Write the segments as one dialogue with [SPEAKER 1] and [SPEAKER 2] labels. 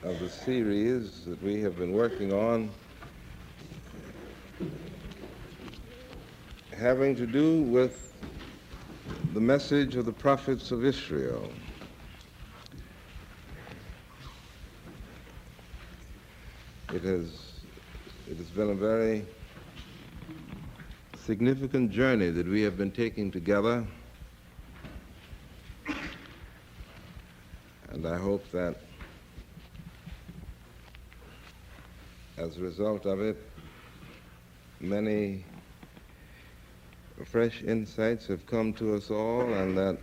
[SPEAKER 1] of the series that we have been working on having to do with the message of the prophets of Israel. It has been a very significant journey that we have been taking together, and I hope that as a result of it, many fresh insights have come to us all, and that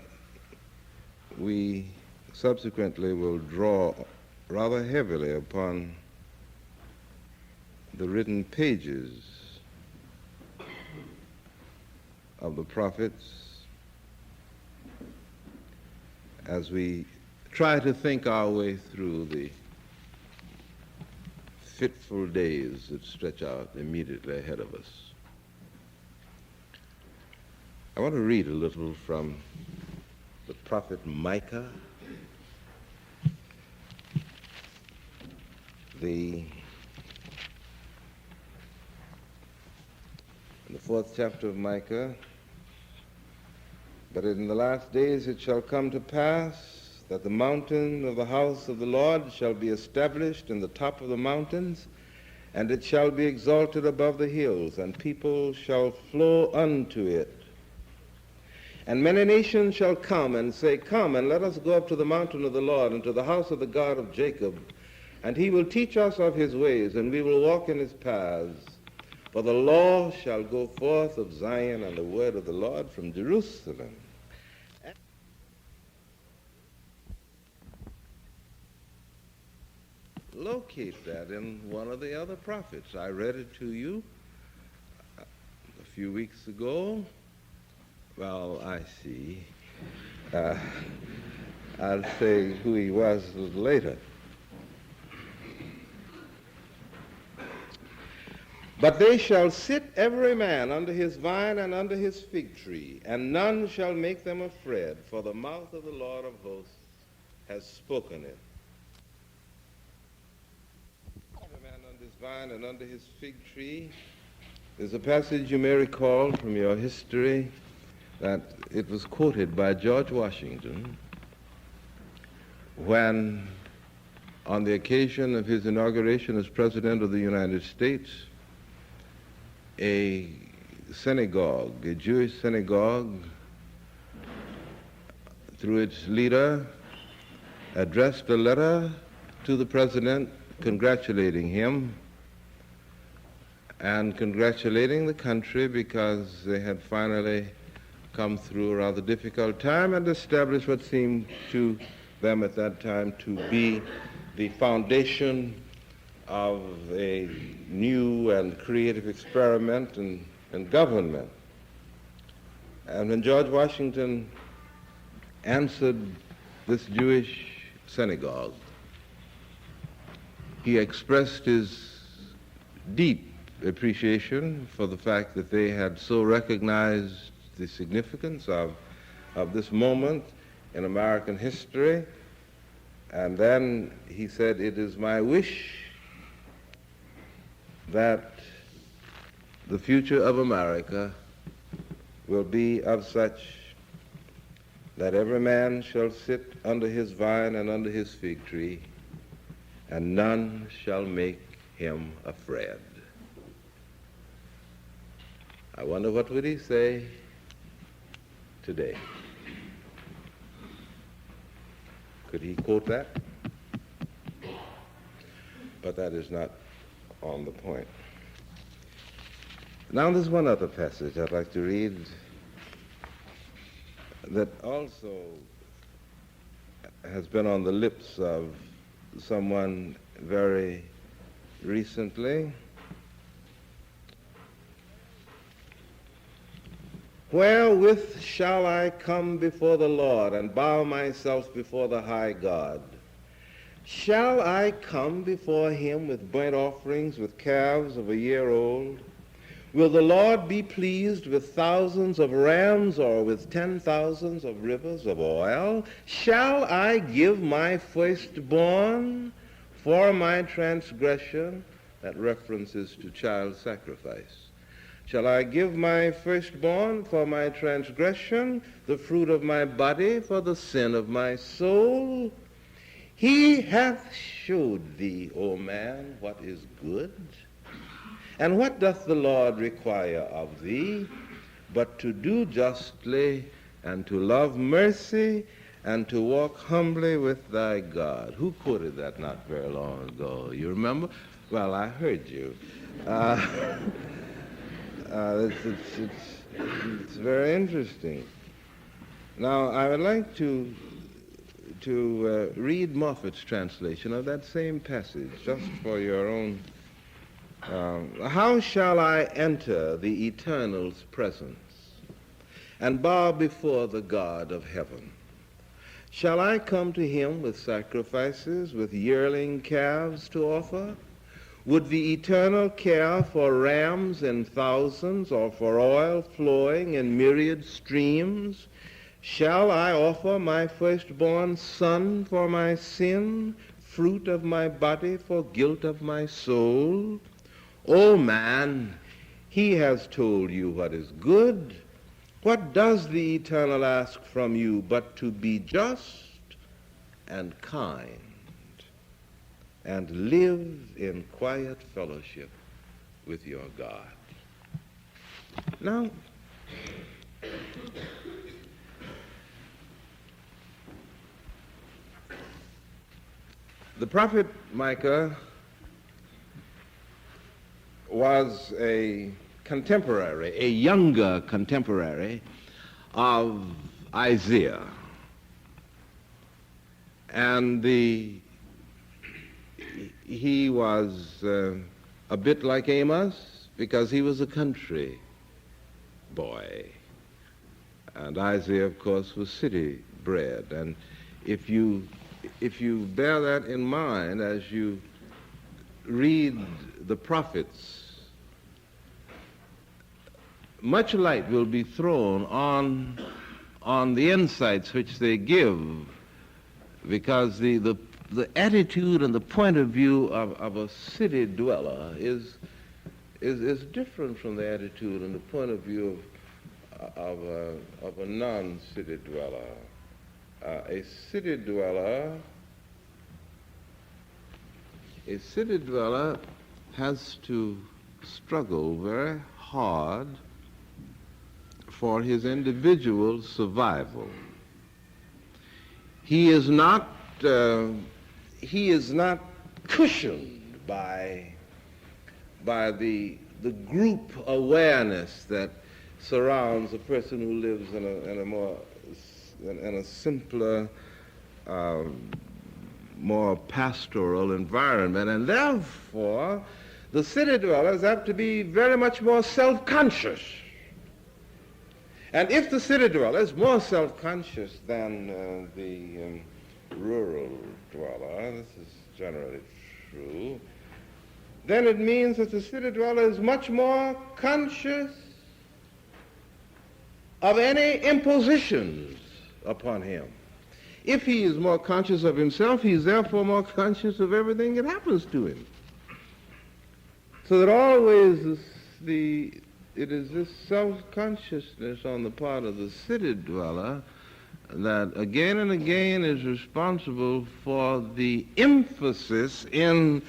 [SPEAKER 1] we subsequently will draw rather heavily upon the written pages of the prophets as we try to think our way through the fitful days that stretch out immediately ahead of us. I want to read a little from the prophet Micah, in the 4th chapter of Micah. But in the last days it shall come to pass that the mountain of the house of the Lord shall be established in the top of the mountains, and it shall be exalted above the hills, and people shall flow unto it. And many nations shall come and say, Come, and let us go up to the mountain of the Lord, and to the house of the God of Jacob, and he will teach us of his ways, and we will walk in his paths. For the law shall go forth of Zion, and the word of the Lord from Jerusalem. Locate that in one of the other prophets. I read it to you a few weeks ago. Well, I see. I'll say who he was a little later. But they shall sit every man under his vine and under his fig tree, and none shall make them afraid, for the mouth of the Lord of hosts has spoken it. Every man under his vine and under his fig tree. There's a passage you may recall from your history that it was quoted by George Washington when, on the occasion of his inauguration as President of the United States, a synagogue, a Jewish synagogue, through its leader, addressed a letter to the President congratulating him and congratulating the country because they had finally come through a rather difficult time and established what seemed to them at that time to be the foundation of a new and creative experiment in government. And when George Washington answered this Jewish synagogue, he expressed his deep appreciation for the fact that they had so recognized the significance of this moment in American history. And then he said, "It is my wish that the future of America will be of such that every man shall sit under his vine and under his fig tree, and none shall make him afraid." I wonder what would he say today? Could he quote that? But that is not on the point. Now there's one other passage I'd like to read that also has been on the lips of someone very recently. Wherewith shall I come before the Lord and bow myself before the high God? Shall I come before him with burnt offerings, with calves of a year old? Will the Lord be pleased with thousands of rams or with 10,000s of rivers of oil? Shall I give my firstborn for my transgression, that references to child sacrifice. Shall I give my firstborn for my transgression, the fruit of my body for the sin of my soul? He hath showed thee, O man, what is good. And what doth the Lord require of thee, but to do justly, and to love mercy, and to walk humbly with thy God? Who quoted that not very long ago? You remember? Well, I heard you. It's very interesting. Now, I would like to read Moffat's translation of that same passage, just for your own. How shall I enter the Eternal's presence and bow before the God of heaven? Shall I come to him with sacrifices, with yearling calves to offer? Would the Eternal care for rams in thousands, or for oil flowing in myriad streams? Shall I offer my firstborn son for my sin, fruit of my body for guilt of my soul? O man, he has told you what is good. What does the Eternal ask from you but to be just and kind, and live in quiet fellowship with your God? Now, the prophet Micah was a contemporary, a younger contemporary of Isaiah. And he was a bit like Amos because he was a country boy. And Isaiah, of course, was city bred. And if you bear that in mind as you read the prophets, much light will be thrown on the insights which they give, because the attitude and the point of view of a city dweller is different from the attitude and the point of view of a non-city dweller. A city dweller has to struggle very hard for his individual survival. He is not cushioned by the group awareness that surrounds a person who lives in a simpler, more pastoral environment, and therefore the city dwellers have to be very much more self-conscious. And if the city dweller is more self-conscious than the rural dweller, this is generally true, then it means that the city dweller is much more conscious of any impositions upon him. If he is more conscious of himself, he is therefore more conscious of everything that happens to him. So that always it is this self-consciousness on the part of the city dweller that again and again is responsible for the emphasis in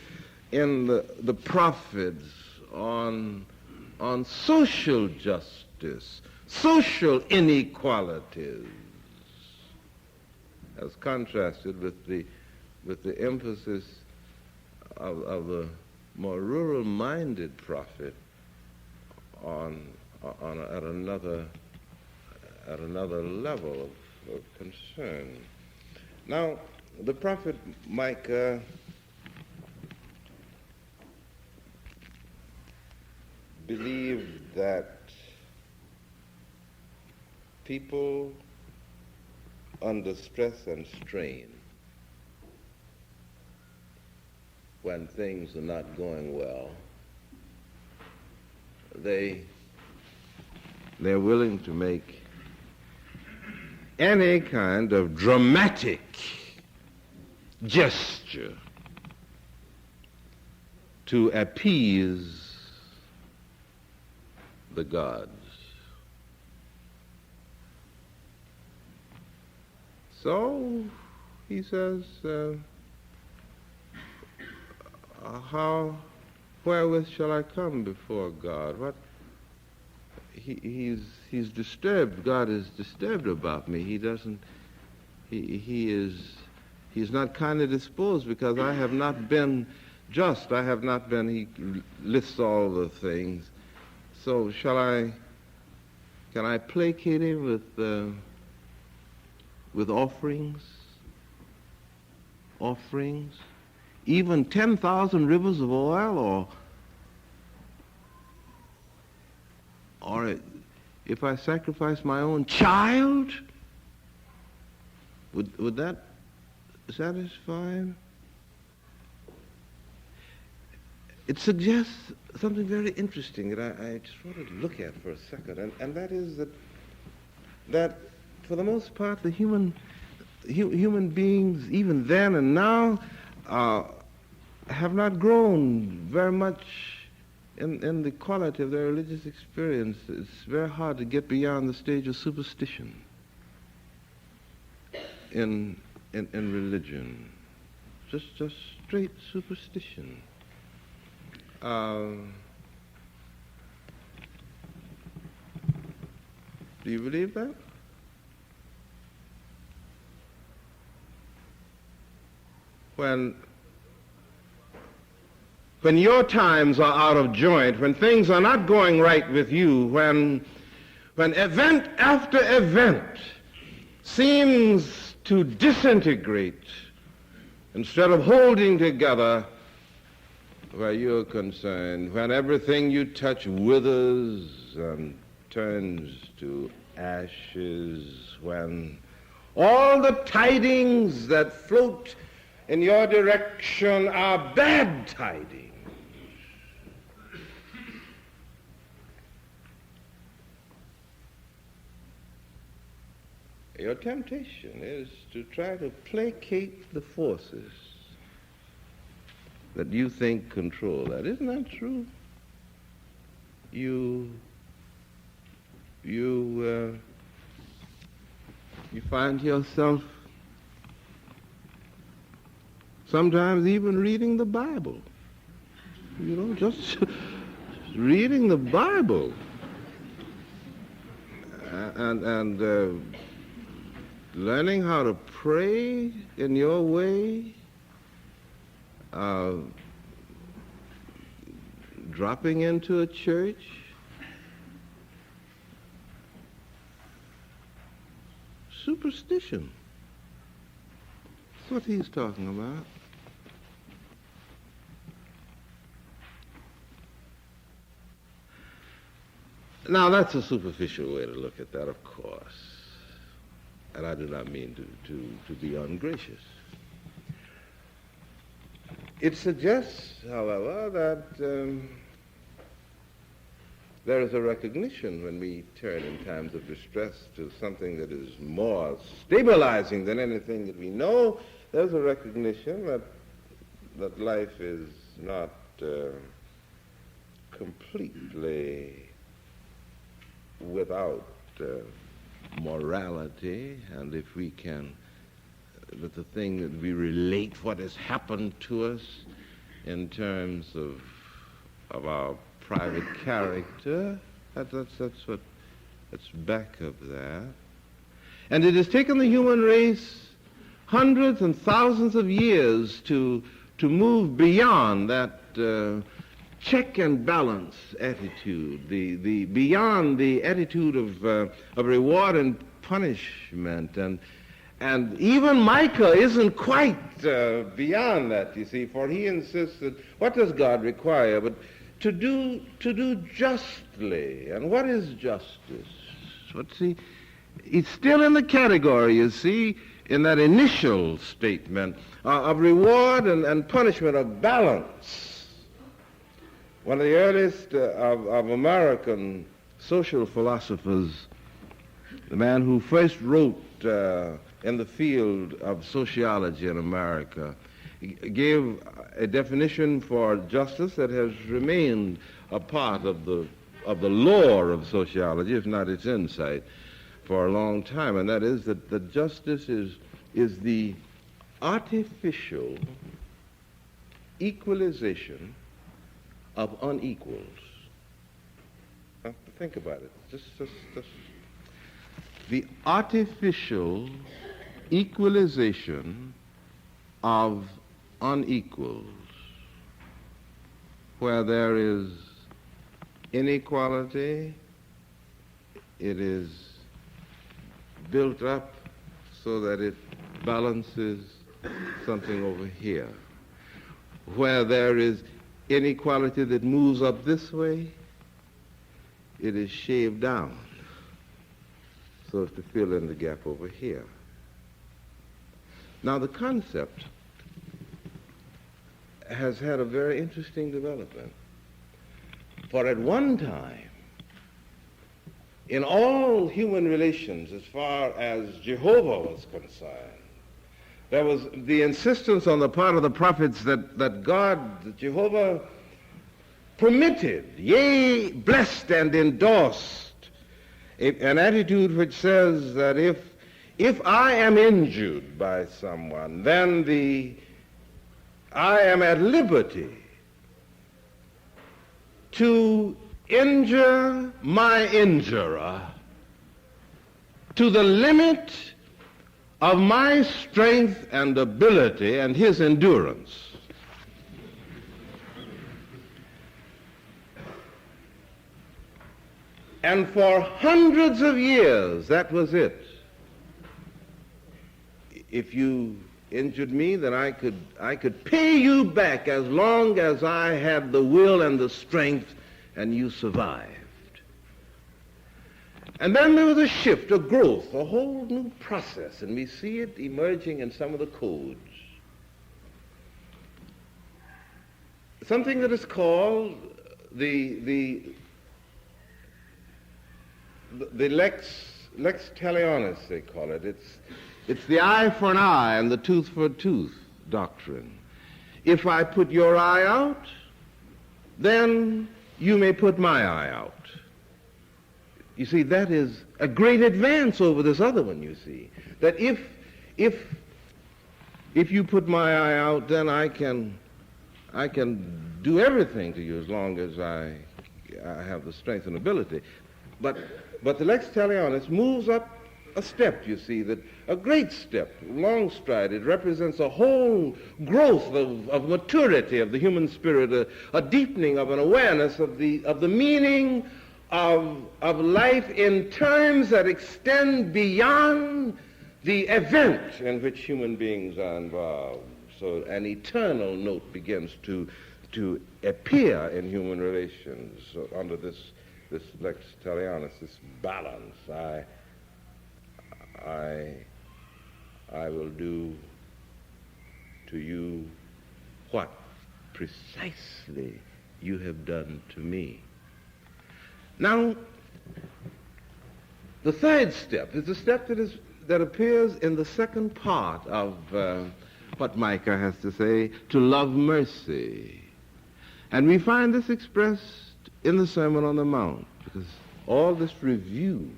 [SPEAKER 1] the prophets on social justice, social inequalities, as contrasted with the emphasis of the more rural-minded prophet at another level of concern. Now, the prophet Micah believed that people under stress and strain, when things are not going well, they're willing to make any kind of dramatic gesture to appease the gods. So he says, wherewith shall I come before God? What? He's disturbed. God is disturbed about me. He's not kindly disposed because I have not been just. I have not been, he lists all the things. So can I placate him with offerings? Offerings? Even 10,000 rivers of oil, or if I sacrifice my own child, would that satisfy him? It suggests something very interesting that I just wanted to look at for a second, and that is that for the most part the human beings, even then and now, have not grown very much in the quality of their religious experience. It's very hard to get beyond the stage of superstition in religion. Just straight superstition. Do you believe that? When your times are out of joint, when things are not going right with you, when event after event seems to disintegrate instead of holding together where you're concerned, when everything you touch withers and turns to ashes, when all the tidings that float in your direction are bad tidings, your temptation is to try to placate the forces that you think control that. Isn't that true? You find yourself sometimes even reading the Bible. Just reading the Bible and learning how to pray in your way, dropping into a church, superstition. That's what he's talking about. Now, that's a superficial way to look at that, of course. And I do not mean to be ungracious. It suggests, however, that there is a recognition when we turn in times of distress to something that is more stabilizing than anything that we know. There's a recognition that life is not completely without morality, and if we can, that the thing that we relate what has happened to us in terms of our private character, that's back of that. And it has taken the human race hundreds and thousands of years to move beyond that check and balance attitude, the beyond the attitude of reward and punishment, and even Micah isn't quite beyond that, you see, for he insists that what does God require but to do justly. And what is justice? It's still in the category, you see, in that initial statement of reward and punishment, of balance. One of the earliest of American social philosophers, the man who first wrote in the field of sociology in America, gave a definition for justice that has remained a part of the lore of sociology, if not its insight, for a long time, and that is that justice is the artificial equalization of unequals. Now, think about it. Just the artificial equalization of unequals, where there is inequality, it is built up so that it balances something over here. Where there is inequality that moves up this way, it is shaved down so as to fill in the gap over here. Now, the concept has had a very interesting development. For at one time, in all human relations, as far as Jehovah was concerned, there was the insistence on the part of the prophets that God, that Jehovah, permitted, yea, blessed and endorsed an attitude which says that if I am injured by someone, then I am at liberty to injure my injurer to the limit of my strength and ability and his endurance. And for hundreds of years, that was it. If you injured me, then I could pay you back as long as I had the will and the strength and you survived. And then there was a shift, a growth, a whole new process, and we see it emerging in some of the codes. Something that is called the lex talionis, they call it. It's the eye for an eye and the tooth for a tooth doctrine. If I put your eye out, then you may put my eye out. You see, that is a great advance over this other one, you see. That if you put my eye out, then I can do everything to you as long as I have the strength and ability. But the lex talionis moves up a step, you see, that a great step, long stride. It represents a whole growth of maturity of the human spirit, a deepening of an awareness of the meaning of life in terms that extend beyond the event in which human beings are involved. So an eternal note begins to appear in human relations. So under this lex talionis, this balance, I will do to you what precisely you have done to me. Now, the third step is the step that appears in the second part of what Micah has to say, to love mercy. And we find this expressed in the Sermon on the Mount, because all this review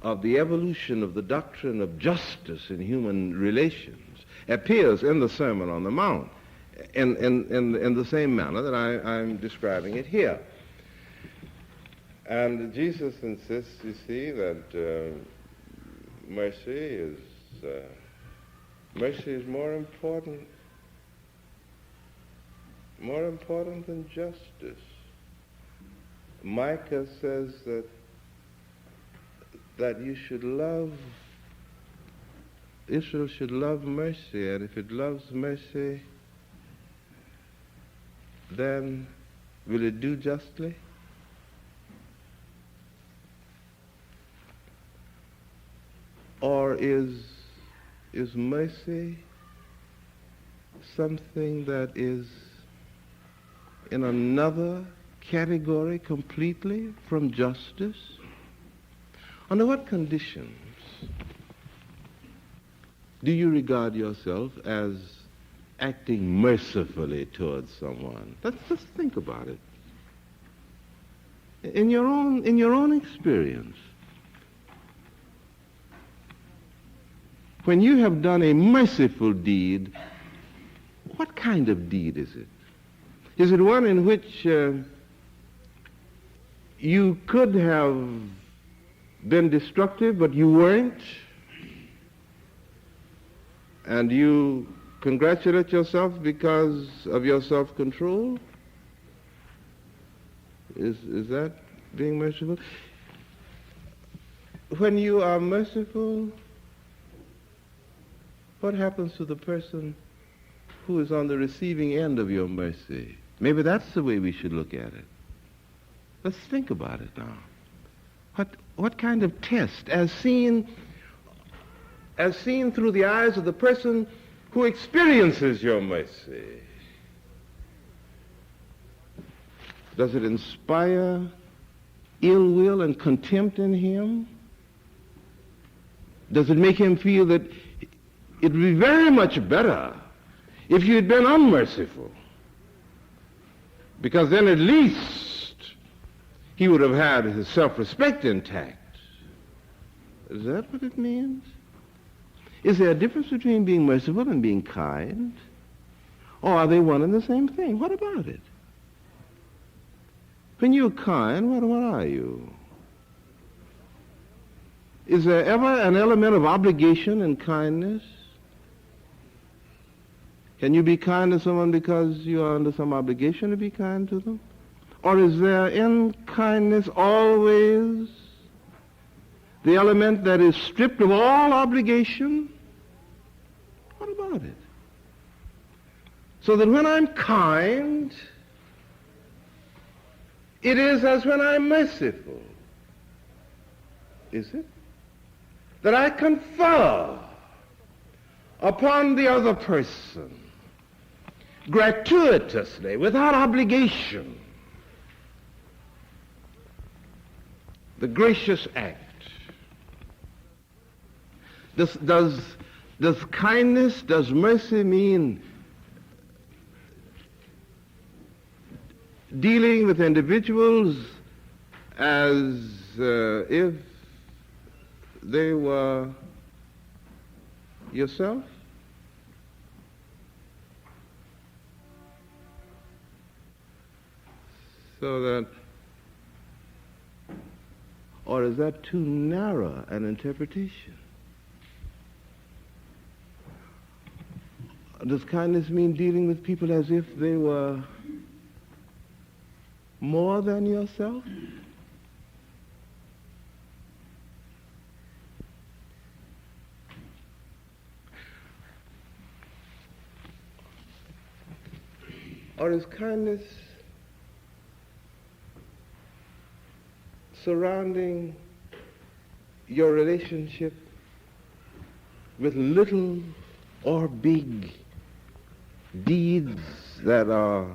[SPEAKER 1] of the evolution of the doctrine of justice in human relations appears in the Sermon on the Mount in the same manner that I'm describing it here. And Jesus insists, you see, that mercy is more important than justice. Micah says that Israel should love mercy, and if it loves mercy, then will it do justly? Or is mercy something that is in another category completely from justice? Under what conditions do you regard yourself as acting mercifully towards someone? Let's just think about it. In your own experience, when you have done a merciful deed, what kind of deed is it? Is it one in which you could have been destructive, but you weren't, and you congratulate yourself because of your self-control? Is that being merciful? When you are merciful, what happens to the person who is on the receiving end of your mercy? Maybe that's the way we should look at it. Let's think about it now. What kind of test, as seen through the eyes of the person who experiences your mercy, does it inspire ill will and contempt in him? Does it make him feel that it would be very much better if you had been unmerciful? Because then at least he would have had his self-respect intact. Is that what it means? Is there a difference between being merciful and being kind? Or are they one and the same thing? What about it? When you're kind, what are you? Is there ever an element of obligation in kindness? Can you be kind to someone because you are under some obligation to be kind to them? Or is there in kindness always the element that is stripped of all obligation? What about it? So that when I'm kind, it is as when I'm merciful. Is it? That I confer upon the other person gratuitously, without obligation, the gracious act. Does kindness, does mercy mean dealing with individuals as if they were yourself? So that, or is that too narrow an interpretation? Does kindness mean dealing with people as if they were more than yourself? Or is kindness surrounding your relationship with little or big deeds that are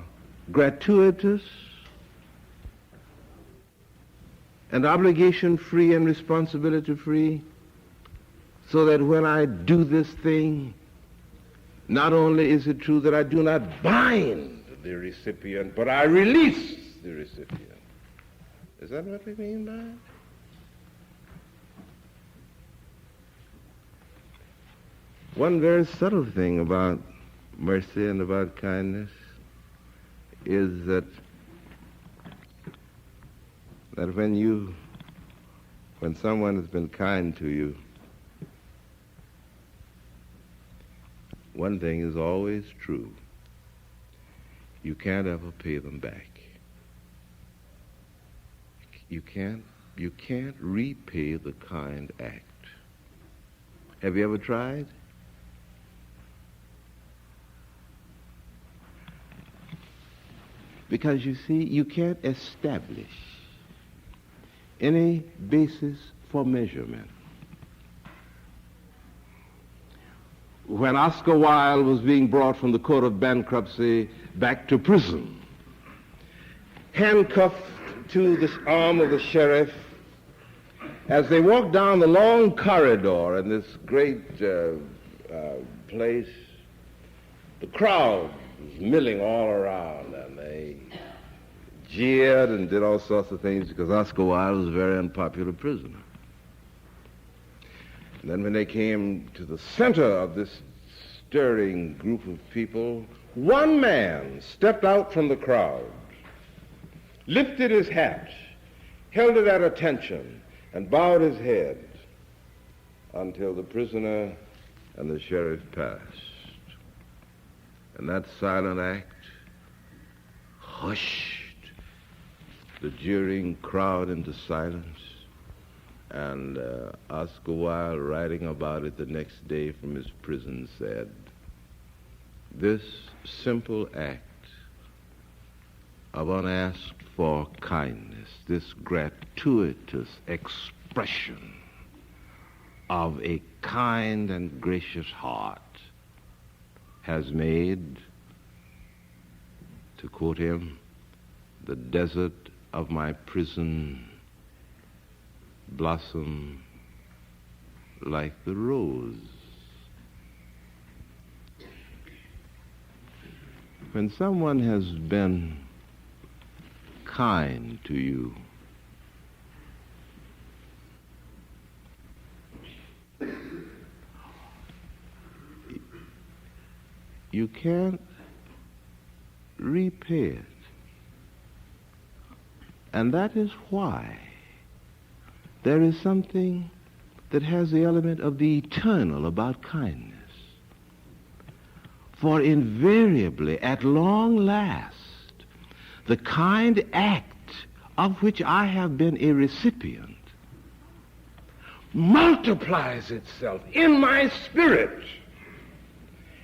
[SPEAKER 1] gratuitous and obligation-free and responsibility-free, so that when I do this thing, not only is it true that I do not bind the recipient, but I release the recipient. Is that what we mean by it? One very subtle thing about mercy and about kindness is that when someone has been kind to you, one thing is always true: you can't ever pay them back. You can't repay the kind act. Have you ever tried? Because you see, you can't establish any basis for measurement. When Oscar Wilde was being brought from the court of bankruptcy back to prison, handcuffed to the arm of the sheriff, as they walked down the long corridor in this great place, The crowd was milling all around, and they jeered and did all sorts of things because Oscar Wilde was a very unpopular prisoner. And then when they came to the center of this stirring group of people, one man stepped out from the crowd, lifted his hat, held it at attention, and bowed his head until the prisoner and the sheriff passed. And that silent act hushed the jeering crowd into silence. And Oscar Wilde, writing about it the next day from his prison, said, "This simple act of unasked for kindness, this gratuitous expression of a kind and gracious heart, has made," to quote him, "the desert of my prison blossom like the rose." When someone has been kind to you, you can't repay it. And that is why there is something that has the element of the eternal about kindness. For invariably, at long last, the kind act of which I have been a recipient multiplies itself in my spirit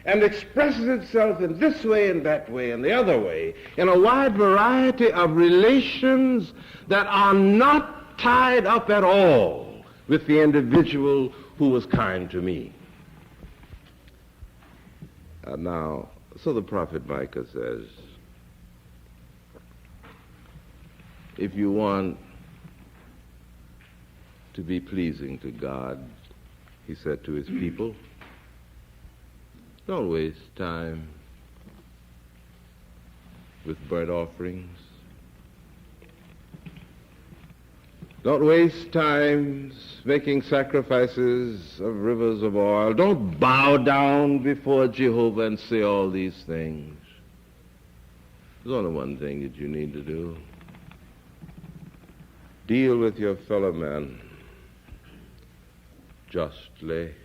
[SPEAKER 1] and expresses itself in this way and that way and the other way in a wide variety of relations that are not tied up at all with the individual who was kind to me. Now, so the prophet Micah says, if you want to be pleasing to God, he said to his people, don't waste time with burnt offerings. Don't waste time making sacrifices of rivers of oil. Don't bow down before Jehovah and say all these things. There's only one thing that you need to do. Deal with your fellow men justly,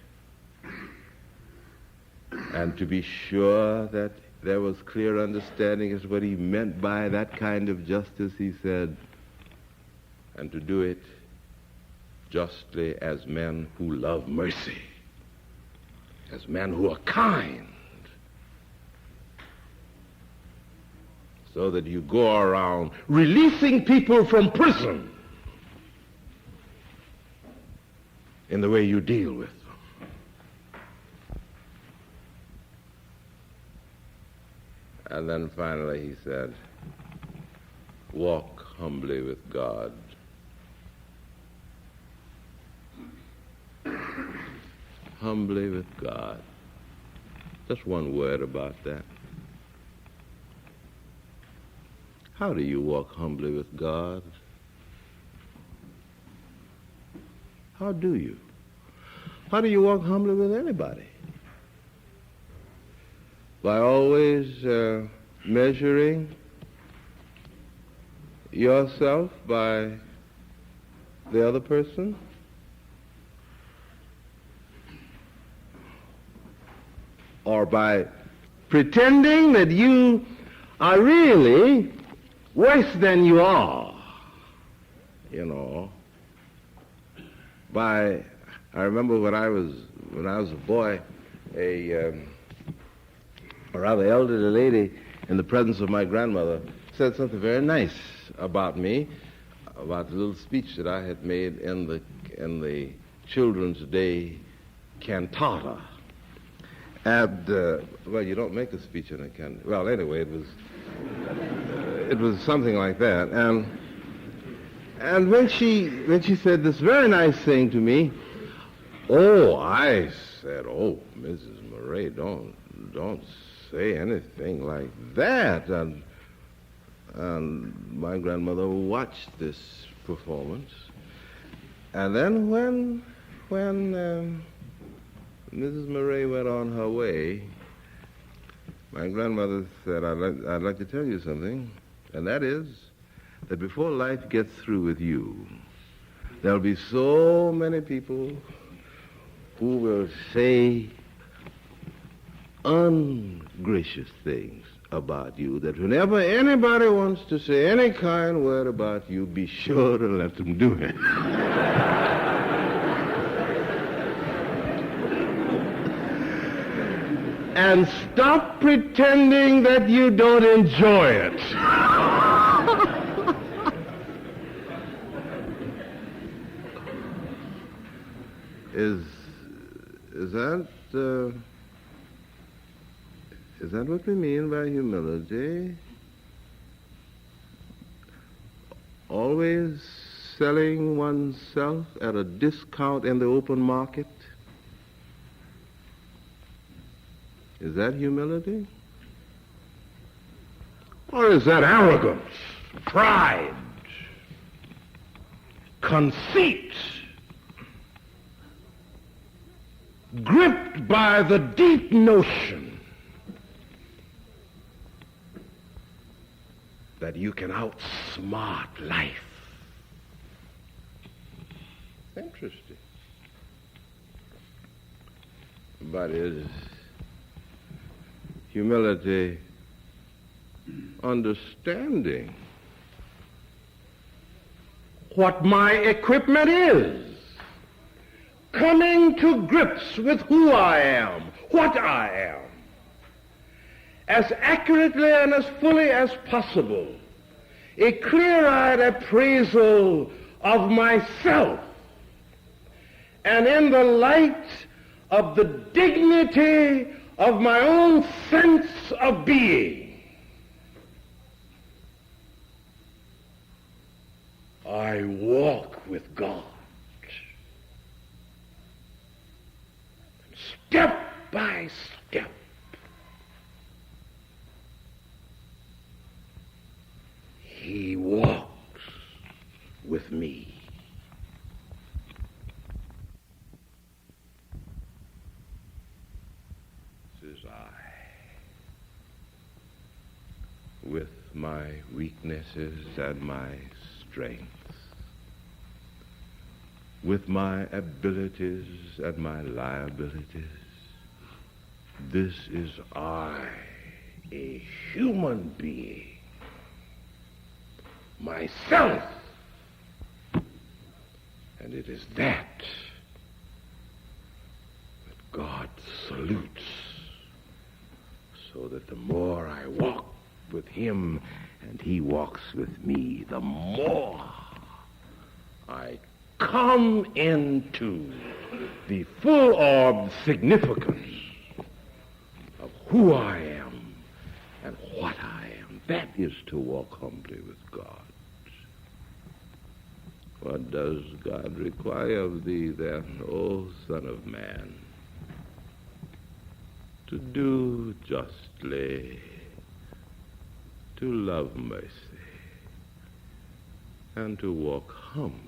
[SPEAKER 1] and to be sure that there was clear understanding as what he meant by that kind of justice, he said, and to do it justly as men who love mercy, as men who are kind, so that you go around releasing people from prison in the way you deal with them. And then finally he said, walk humbly with God. Humbly with God. Just one word about that. How do you walk humbly with God? How do you? How do you walk humbly with anybody? By always measuring yourself by the other person? Or by pretending that you are really worse than you are, you know. I remember when I was a boy, a rather elderly lady in the presence of my grandmother said something very nice about me, about the little speech that I had made in the Children's Day cantata. And, well, you don't make a speech in a cantata. Well, anyway, it was something like that. And when she said this very nice thing to me, I said, oh, Mrs. Murray, don't say anything like that. And my grandmother watched this performance. And then when Mrs. Murray went on her way, my grandmother said, I'd like to tell you something, and that is that before life gets through with you, there'll be so many people who will say ungracious things about you that whenever anybody wants to say any kind word about you, be sure to let them do it. And stop pretending that you don't enjoy it. Is that what we mean by humility? Always selling oneself at a discount in the open market? Is that humility? Or is that arrogance, pride, conceit, gripped by the deep notion that you can outsmart life? Interesting. But is humility understanding what my equipment is? Coming to grips with who I am, what I am, as accurately and as fully as possible. A clear-eyed appraisal of myself, and in the light of the dignity of my own sense of being, I walk with God. Step by step, He walks with me. This is I, with my weaknesses and my strengths, with my abilities and my liabilities. This is I, a human being, myself. And it is that God salutes, so that the more I walk with Him and He walks with me, the more I come into the full-orbed significance of who I am and what I am. That is to walk humbly with God. What does God require of thee then, O Son of Man? To do justly, to love mercy, and to walk humbly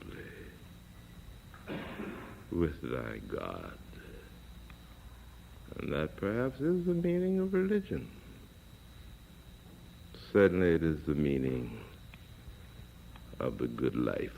[SPEAKER 1] with thy God. And that perhaps is the meaning of religion. Certainly it is the meaning of the good life.